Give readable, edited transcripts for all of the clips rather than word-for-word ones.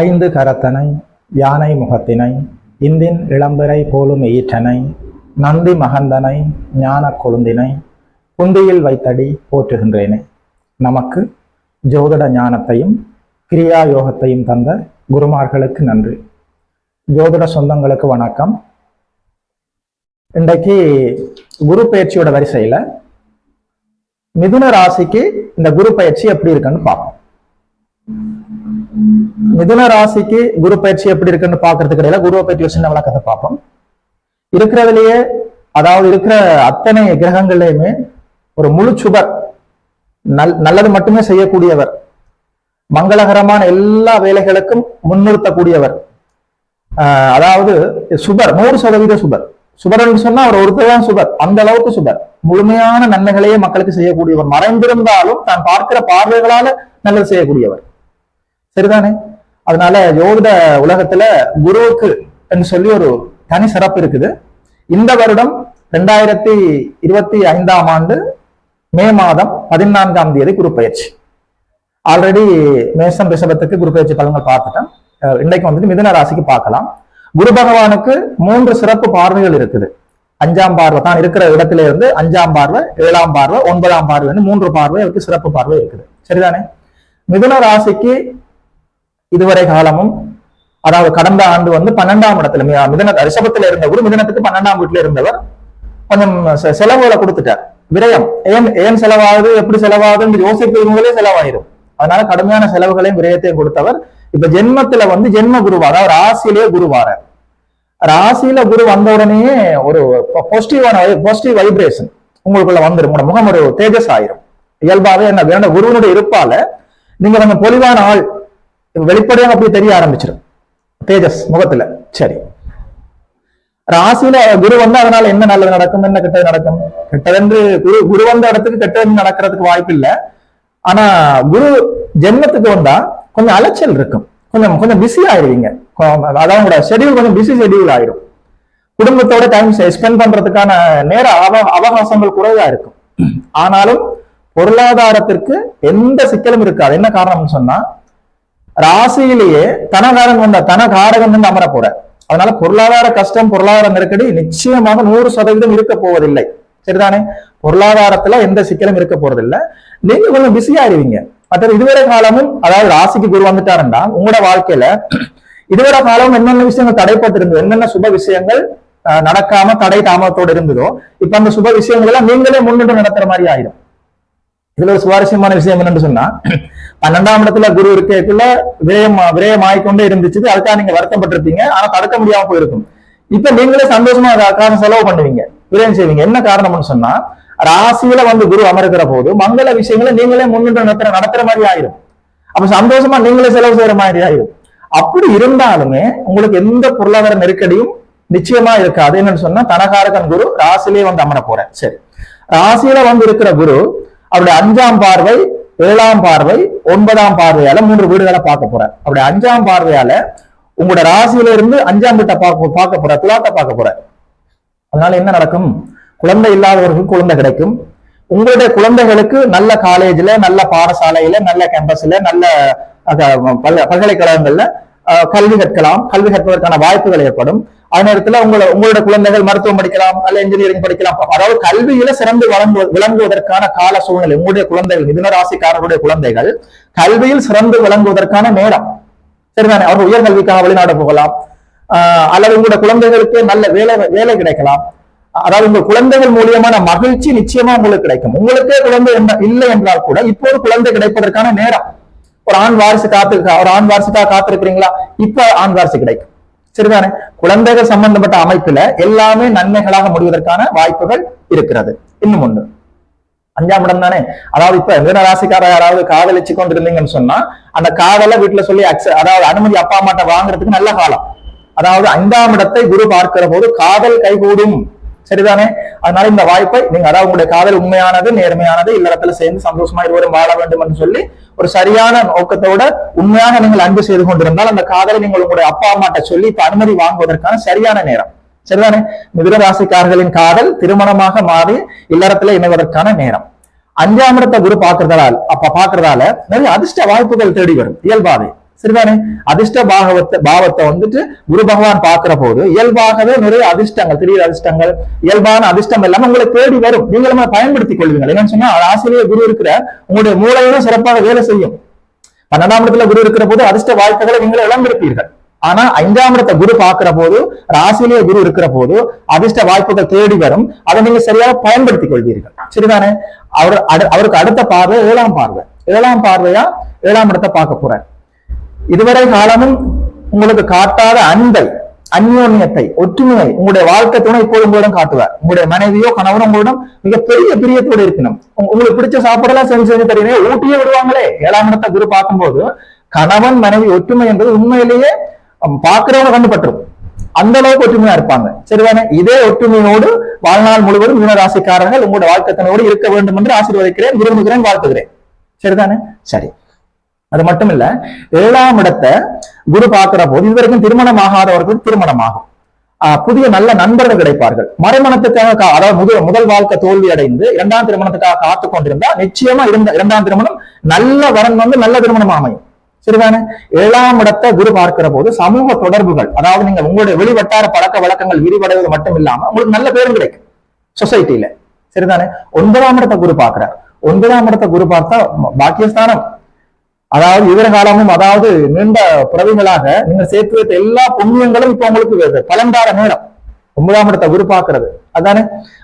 ஐந்து கரத்தனை யானை முகத்தினை இந்தின் இளம்பிறை போலும் ஈற்றனை நந்தி மகந்தனை ஞான கொழுந்தினை குந்தியில் வைத்தடி போற்றுகின்றேனே. நமக்கு ஜோதிட ஞானத்தையும் கிரியா யோகத்தையும் தந்த குருமார்களுக்கு நன்றி. ஜோதிட சொந்தங்களுக்கு வணக்கம். இன்றைக்கு குரு பயிற்சியோட வரிசையில மிதுன ராசிக்கு இந்த குரு பயிற்சி எப்படி இருக்குன்னு பார்ப்போம். மிதுன ராசிக்கு குரு பயிற்சி எப்படி இருக்குன்னு பாக்குறதுக்கு இடையில குருவை பற்றி சின்ன விளக்கத்தை பார்ப்போம். இருக்கிறதுலயே அதாவது இருக்கிற அத்தனை கிரகங்கள்லயுமே ஒரு முழு சுபர், நல்லது மட்டுமே செய்யக்கூடியவர், மங்களகரமான எல்லா வேலைகளுக்கும் முன்னிறுத்தக்கூடியவர். அதாவது சுபர் 100% சுபர். சுபர் என்று சொன்னா அவர் ஒருத்தர் சுபர், அந்த அளவுக்கு சுபர். முழுமையான நன்மைகளையே மக்களுக்கு செய்யக்கூடியவர், மறைந்திருந்தாலும் தான் பார்க்கிற பார்வைகளால நல்லது செய்யக்கூடியவர். சரிதானே? அதனால ஜோதிட உலகத்துல குருவுக்கு என்று சொல்லி ஒரு தனி சிறப்பு இருக்குது. இந்த வருடம் 2025ஆம் ஆண்டு மே மாதம் 14ஆம் தேதி குரு பயிற்சி. ஆல்ரெடி மேஷம் ரிஷபத்துக்கு குரு பயிற்சி பலன்கள் பார்த்துட்டேன். இன்னைக்கு வந்துட்டு மிதுன ராசிக்கு பார்க்கலாம். குரு பகவானுக்கு 3 சிறப்பு பார்வைகள் இருக்குது. 5ஆம் பார்வை தான் இருக்கிற இடத்துல இருந்து 5ஆம் பார்வை, 7ஆம் பார்வை, 9ஆம் பார்வைன்னு 3 பார்வை அவருக்கு சிறப்பு பார்வை இருக்குது. சரிதானே? மிதுன ராசிக்கு இதுவரை காலமும், அதாவது கடந்த ஆண்டு வந்து 12ஆம் இடத்துல மிதுன ரிஷபத்துல இருந்த குரு மிதுனத்துக்கு 12ஆம் வீட்டுல இருந்தவர் கொஞ்சம் செலவுகளை கொடுத்துட்டார். விரயம் ஏன் செலவாகுது, எப்படி செலவாகுதுன்னு யோசிப்பதே செலவாயிரும். அதனால கடுமையான செலவுகளையும் விரயத்தையும் கொடுத்தவர் இப்ப ஜென்மத்துல வந்து ஜென்ம குருவா, அதாவது ராசியிலேயே குருவார. ராசியில குரு வந்த உடனே ஒரு பாசிட்டிவ் வைப்ரேஷன் உங்களுக்குள்ள வந்துடும். உங்களோட முகம் ஒரு தேஜஸ் ஆயிரும். இயல்பாவே என்ன குருவனுடைய இருப்பால நீங்க கொஞ்சம் பொலிவான ஆள் வெளிப்படையாக அப்படி தெரிய ஆரம்பிச்சிடும் தேஜஸ் முகத்துல. சரி, ராசியில குரு வந்து அதனால என்ன நல்லது நடக்கும், என்ன கெட்டது நடக்கும்? கெட்டதென்று குரு வந்த இடத்துக்கு கெட்டது நடக்கிறதுக்கு வாய்ப்பு இல்லை. ஆனா குரு ஜென்மத்துக்கு வந்தா கொஞ்சம் அலைச்சல் இருக்கும், கொஞ்சம் பிஸி ஆயிருவீங்க. அதாவது உங்களோட ஷெடியூல் கொஞ்சம் பிஸி ஷெடியூல் ஆயிரும். குடும்பத்தோட டைம் ஸ்பெண்ட் பண்றதுக்கான நேர அவகாசங்கள் குறைவா இருக்கும். ஆனாலும் பொருளாதாரத்திற்கு எந்த சிக்கலும் இருக்காது. என்ன காரணம்னு சொன்னா ராசியிலேயே தனகாரன் வந்து அமர போற. அதனால பொருளாதார கஷ்டம், பொருளாதார நெருக்கடி நிச்சயமாக 100% இருக்க போவதில்லை. சரிதானே? பொருளாதாரத்துல எந்த சிக்கலும் இருக்க போறதில்லை. நீங்க கொஞ்சம் பிஸியா ஆயிருவீங்க. மற்ற இதுவரை காலமும், அதாவது ராசிக்கு குரு வந்துட்டாருன்னா உங்களோட வாழ்க்கையில இதுவரை காலம் என்னென்ன விஷயங்கள் தடைப்பட்டு இருந்தது, என்னென்ன சுப விஷயங்கள் நடக்காம தடை தாமதத்தோடு இருந்ததோ இப்ப அந்த சுப விஷயங்கள் எல்லாம் நீங்களே முன்னின்று நடத்துற மாதிரி ஆயிடும். இதுல ஒரு சுவாரஸ்யமான விஷயம் என்னன்னு சொன்னா 12ஆம் இடத்துல குரு இருக்கக்குள்ள விரயம் ஆகிக்கொண்டே இருந்துச்சு. அதுக்காக நீங்க வருத்தப்பட்டிருப்பீங்க, ஆனா தடுக்க முடியாம போயிருக்கும். இப்ப நீங்களே சந்தோஷமா அதுக்காக செலவு பண்ணுவீங்க, விரயம் செய்வீங்க. என்ன காரணம்னு சொன்னா ராசியில வந்து குரு அமர்கிற போது மங்கள விஷயங்களை நீங்களே முன்னின்று நடத்துற மாதிரி ஆயிரும். அப்ப சந்தோஷமா நீங்களே செலவு செய்யற மாதிரி ஆயிரும். அப்படி இருந்தாலுமே உங்களுக்கு எந்த பொருளாதார நெருக்கடியும் நிச்சயமா இருக்காது. என்னன்னு சொன்னா தனகாரகன் குரு ராசியிலே வந்து அமர போற. சரி, ராசியில வந்து இருக்கிற குரு அவருடைய 5ஆம் பார்வை, 7ஆம் பார்வை, 9ஆம் பார்வையால 3 வீடுகளை பார்க்க போற. அவருடைய 5ஆம் பார்வையால உங்களோட ராசியில இருந்து 5ஆம் வீட்டை பார்க்க போற, துலாத்தை பார்க்க போற. அதனால என்ன நடக்கும்? குழந்தை இல்லாதவர்களுக்கு குழந்தை கிடைக்கும். உங்களுடைய குழந்தைகளுக்கு நல்ல காலேஜ்ல, நல்ல பாடசாலையில, நல்ல கேம்பஸ்ல, நல்ல பல்கலைக்கழகங்கள்ல கல்வி கற்கலாம். கல்வி கற்பதற்கான வாய்ப்புகள் ஏற்படும். அதே நேரத்துல உங்களோட குழந்தைகள் மருத்துவம் படிக்கலாம், அல்ல இன்ஜினியரிங் படிக்கலாம். அதாவது கல்வியில சிறந்து விளங்குவதற்கான கால சூழ்நிலை உங்களுடைய குழந்தைகள், மிதுன ராசிக்காரர்களுடைய குழந்தைகள் கல்வியில் சிறந்து விளங்குவதற்கான நேரம். சரிதானே? அவர்கள் உயர்கல்விக்காக வெளிநாடு போகலாம், அல்லது உங்களுடைய குழந்தைகளுக்கு நல்ல வேலை கிடைக்கலாம். அதாவது உங்க குழந்தைகள் மூலியமான மகிழ்ச்சி நிச்சயமா உங்களுக்கு கிடைக்கும். உங்களுக்கே குழந்தை இல்லை என்றால் கூட இப்போ ஒரு குழந்தை கிடைப்பதற்கான நேரம். ஒரு ஆண் வாரிசுக்காக காத்திருக்கிறீங்களா? இப்ப ஆண் வாரிசு கிடைக்கும். சரிதானே? குழந்தைகள் சம்பந்தப்பட்ட அமைப்புல எல்லாமே நன்மைகளாக முடிவதற்கான வாய்ப்புகள் இருக்கிறது. இன்னும் ஒன்று, 5ஆம் இடம் தானே. அதாவது இப்ப மிதுன ராசிக்கார யாராவது காதலிச்சு கொண்டிருந்தீங்கன்னு சொன்னா அந்த காதலை வீட்டுல சொல்லி அதாவது அனுமதி அப்பா அம்மாட்ட வாங்குறதுக்கு நல்ல காலம். அதாவது 5ஆம் இடத்தை குரு பார்க்கிற போது காதல் கைகூடும். சரிதானே? அதனால இந்த வாய்ப்பை நீங்க, அதாவது உங்களுடைய காதல் உண்மையானது, நேர்மையானது, இல்லறத்துல சேர்ந்து சந்தோஷமா இருவரும் வாழ வேண்டும் என்று சொல்லி ஒரு சரியான நோக்கத்தோட உண்மையாக நீங்கள் அன்பு செய்து கொண்டிருந்தால் அந்த காதலை நீங்கள் உங்களுடைய அப்பா அம்மாட்ட சொல்லி இப்ப அனுமதி வாங்குவதற்கான சரியான நேரம். சரிதானே? மிதுன ராசிக்காரர்களின் காதல் திருமணமாக மாறி இல்லறத்துல இணைவதற்கான நேரம். 5ஆம் இடத்தை குரு பாக்குறதால நிறைய அதிர்ஷ்ட வாய்ப்புகள் தேடி வரும். இயல்பாவே சரிதானே? அதிர்ஷ்ட பாவத்தை வந்துட்டு குரு பகவான் பார்க்கிற போது இயல்பாகவே நிறைய அதிர்ஷ்டங்கள், திடீர் அதிர்ஷ்டங்கள், இயல்பான அதிர்ஷ்டம் எல்லாம் உங்களை தேடி வரும். நீங்களும் பயன்படுத்திக் கொள்வீங்க. என்னன்னு சொன்னா ராசியிலேயே குரு இருக்கிற உங்களுடைய மூளையும் சிறப்பாக வேலை செய்யும். 12ஆம் இடத்துல குரு இருக்கிற போது அதிர்ஷ்ட வாய்ப்புகளை நீங்கள் இழந்திருப்பீர்கள். ஆனா 5ஆம் இடத்தை குரு பார்க்கிற போது, ராசியிலேயே குரு இருக்கிற போது அதிர்ஷ்ட வாய்ப்புகள் தேடி வரும். அதை நீங்க சரியாக பயன்படுத்திக் கொள்வீர்கள். சரிதானே? அவருக்கு அடுத்த பார்வை 7ஆம் பார்வை. 7ஆம் பார்வையா 7ஆம் இடத்தை பார்க்க போறார். இதுவரை காலமும் உங்களுக்கு காட்டாத அன்பை, அந்யோன்யத்தை, ஒற்றுமையை உங்களுடைய வாழ்க்கை துணை இப்போது உங்களிடம் காட்டுவார். உங்களுடைய மனைவியோ கணவனோ உங்களிடம் மிகப்பெரிய பிரியத்தோடு இருக்கணும். உங்களுக்கு பிடிச்ச சாப்பாடெல்லாம் செஞ்சு தெரியுமே, ஊட்டியே விடுவாங்களே. 7ஆம் இடத்தை குரு பார்க்கும்போது கணவன் மனைவி ஒற்றுமை என்பது உண்மையிலேயே பார்க்கிறவங்க கண்டுபட்டுரும். அந்த அளவுக்கு ஒற்றுமையா இருப்பாங்க. சரிதானே? இதே ஒற்றுமையோடு வாழ்நாள் முழுவதும் மீனராசிக்காரர்கள் உங்களுடைய வாழ்க்கை துணையோடு இருக்க வேண்டும் என்று ஆசீர்வதிக்கிறேன், விரும்புகிறேன், வாழ்த்துகிறேன். சரிதானே? சரி. அது மட்டும் இல்ல, 7ஆம் இடத்தை குரு பார்க்கிற போது இதுவரைக்கும் திருமணம் ஆகாதவர்களுக்கு திருமணம் ஆகும். புதிய நல்ல நண்பர்கள் கிடைப்பார்கள். மறுமணத்துக்காக, அதாவது முதல் வாழ்க்கை தோல்வி அடைந்து 2ஆம் திருமணத்துக்காக காத்து கொண்டிருந்தா நிச்சயமா 2ஆம் திருமணம் நல்ல வரன் வந்து நல்ல திருமணம் அமையும். சரிதானே? 7ஆம் இடத்தை குரு பார்க்கிற போது சமூக தொடர்புகள், அதாவது நீங்க உங்களுடைய வெளிவட்டார பழக்க வழக்கங்கள் விரிவடைவது மட்டும் இல்லாம உங்களுக்கு நல்ல பேரும் கிடைக்கும் சொசைட்டில. சரிதானே? 9ஆம் இடத்தை குரு பார்க்கிறார். 9ஆம் இடத்தை குரு பார்த்தா பாக்கியஸ்தானம். அதாவது எதிர்காலமும், அதாவது நீண்ட பிறவிகளாக நீங்க சேர்த்து வைத்த எல்லா புண்ணியங்களும் இப்ப உங்களுக்கு பலன்தார நேரம். 9ஆம் இடத்தை குரு பார்க்கிறது அதானே.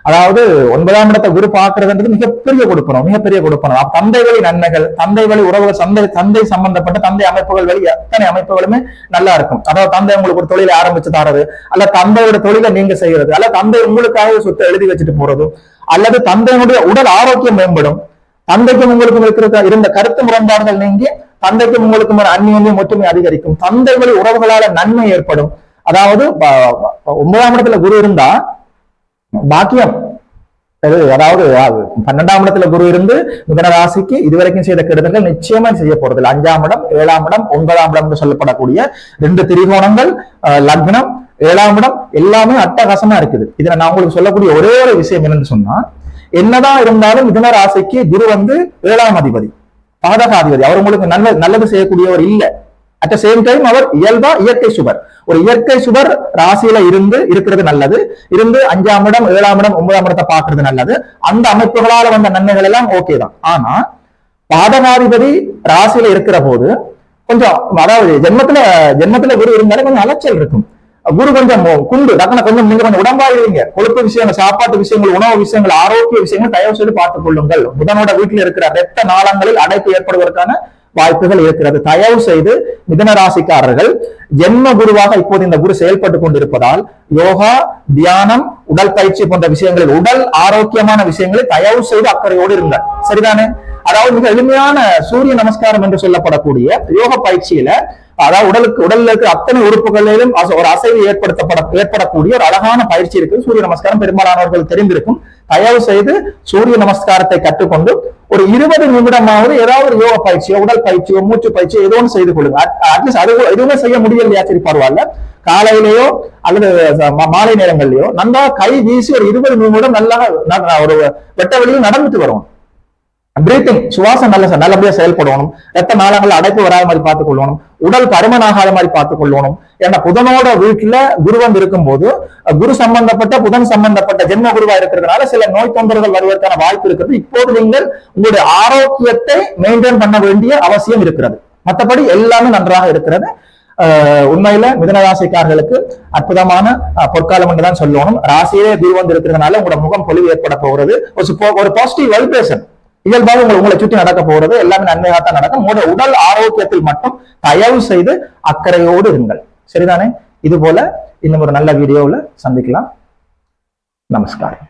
அதாவது 9ஆம் இடத்தை குரு பார்க்கிறதுன்றது மிகப்பெரிய கொடுப்பணும், மிகப்பெரிய கொடுப்பணும். தந்தை வழி நன்மைகள், தந்தை வழி உறவுகள், தந்தை சம்பந்தப்பட்ட தந்தை அமைப்புகள் வழி அத்தனை அமைப்புகளுமே நல்லா இருக்கும். அதாவது தந்தை உங்களுக்கு ஒரு தொழிலை ஆரம்பிச்சு தரது, அல்ல தந்தையோட தொழிலை நீங்க செய்யறது, அல்ல தந்தை உங்களுக்காக சொத்தை எழுதி வச்சுட்டு போறது, அல்லது தந்தையினுடைய உடல் ஆரோக்கியம் மேம்படும். தந்தைக்கும் உங்களுக்கும் இருந்த கருத்து முரண்பாடுகள் நீங்கி தந்தைக்கும் உங்களுக்கும் ஒரு அந்நியம் ஒற்றுமை அதிகரிக்கும். தந்தை வழி உறவுகளால நன்மை ஏற்படும். அதாவது 9ஆம் இடத்துல குரு இருந்தா பாக்கியம். அதாவது 12ஆம் இடத்துல குரு இருந்து மிதுன ராசிக்கு இதுவரைக்கும் செய்த கெடுதல்கள் நிச்சயமா செய்ய போறது. 5ஆம் இடம், 7ஆம் இடம், 9ஆம் இடம் என்று சொல்லப்படக்கூடிய 2 திரிகோணங்கள், லக்னம், 7ஆம் இடம் எல்லாமே அட்டகாசமா இருக்குது. இதுல நான் உங்களுக்கு சொல்லக்கூடிய ஒரே ஒரு விஷயம் என்னன்னு சொன்னா, என்னதான் இருந்தாலும் மிதுன ராசிக்கு குரு வந்து 7ஆம் அதிபதி, பாதகாதிபதி. அவர் உங்களுக்கு நல்லது செய்யக்கூடியவர் இல்லை. அட் சேம் டைம் அவர் இயற்கை சுபர். ஒரு இயற்கை சுபர் ராசியில இருக்கிறது நல்லது. 5ஆம் இடம், 7ஆம் இடம், 9ஆம் இடத்தை பார்க்கறது நல்லது. அந்த அமைப்புகளால வந்த நன்மைகள் எல்லாம் ஓகே தான். ஆனா பாதகாதிபதி ராசியில இருக்கிற போது கொஞ்சம், அதாவது ஜென்மத்துல குரு இருந்தாலே கொஞ்சம் அலைச்சல் இருக்கும். குரு கொஞ்சம் குண்டு டக்குனு கொஞ்சம் நீங்க கொஞ்சம் உடம்பாயிருவீங்க. கொழுப்பு விஷயங்கள், சாப்பாட்டு விஷயங்கள், உணவு விஷயங்கள், ஆரோக்கிய விஷயங்கள் தயவு செய்து பார்த்துக் கொள்ளுங்கள். புதனோட வீட்டில் இருக்கிற இரத்த நாளங்களில் அடைப்பு ஏற்படுவதற்கான வாய்ப்புகள் இருக்கிறது. தயவு செய்து மிதுன ராசிக்காரர்கள் ஜென்ம குருவாக இப்போது இந்த குரு செயல்பட்டு கொண்டிருப்பதால் யோகா, தியானம், உடல் பயிற்சி போன்ற விஷயங்களில், உடல் ஆரோக்கியமான விஷயங்களை தயவு செய்து அக்கறையோடு இருங்கள். சரிதானே? அதாவது மிக எளிமையான சூரிய நமஸ்காரம் என்று சொல்லப்படக்கூடிய யோக பயிற்சியில, அதாவது உடல்ல இருக்கிற அத்தனை உறுப்புகளிலும் ஒரு அசைவு ஏற்படக்கூடிய ஒரு அழகான பயிற்சி இருக்கு. சூரிய நமஸ்காரம் பெரும்பாலானவர்கள் தெரிந்திருக்கும். தயவு செய்து சூரிய நமஸ்காரத்தை கற்றுக்கொண்டு ஒரு 20 நிமிடமாவது ஏதாவது ஒரு யோக பயிற்சியோ, உடல் பயிற்சியோ, மூச்சு பயிற்சியோ ஏதோ ஒன்று செய்து கொள்ளுங்க. அட்லீஸ்ட் அது எதுவுமே செய்ய முடியலையா, சரி பரவாயில்ல, காலையிலேயோ அல்லது மாலை நேரங்கள்லயோ நல்லா கை வீசி ஒரு 20 நிமிடம் நல்லா ஒரு வெட்ட வெளியில் நடந்துட்டு வரும். பிரீத்திங், சுவாசம் நல்லபடியா செயல்படணும். ரத்த நாளங்கள் அடைப்பு வராத மாதிரி பார்த்துக் கொள்ளணும். உடல் பருமன் ஆகாத மாதிரி பார்த்துக் கொள்ளணும். ஏன்னா புதனோட வீட்டுல குருவன் இருக்கும் போது குரு சம்பந்தப்பட்ட, புதன் சம்பந்தப்பட்ட ஜென்ம குருவா இருக்கிறதுனால சில நோய் தொந்தரவுகள் வருவதற்கான வாய்ப்பு இருக்கிறது. இப்போது நீங்கள் உங்களுடைய ஆரோக்கியத்தை மெயின்டைன் பண்ண வேண்டிய அவசியம் இருக்கிறது. மற்றபடி எல்லாமே நன்றாக இருக்கிறது. உண்மையில மிதுனராசிக்காரர்களுக்கு அற்புதமான பொற்காலம் என்றுதான் சொல்லணும். ராசியிலே குரு வந்து இருக்கிறதுனால உங்களோட முகம் பொலிவு ஏற்பட போகிறது. ஒரு பாசிட்டிவ் வைப்ரேஷன் இயல்பாக உங்களை சுற்றி நடக்க போறது எல்லாமே நன்மையாகத்தான் நடக்கும். உங்களுடைய உடல் ஆரோக்கியத்தில் மட்டும் தயவு செய்து அக்கறையோடு இருங்கள். சரிதானே? இது போல இன்னும் ஒரு நல்ல வீடியோவில் சந்திக்கலாம். நமஸ்காரம்.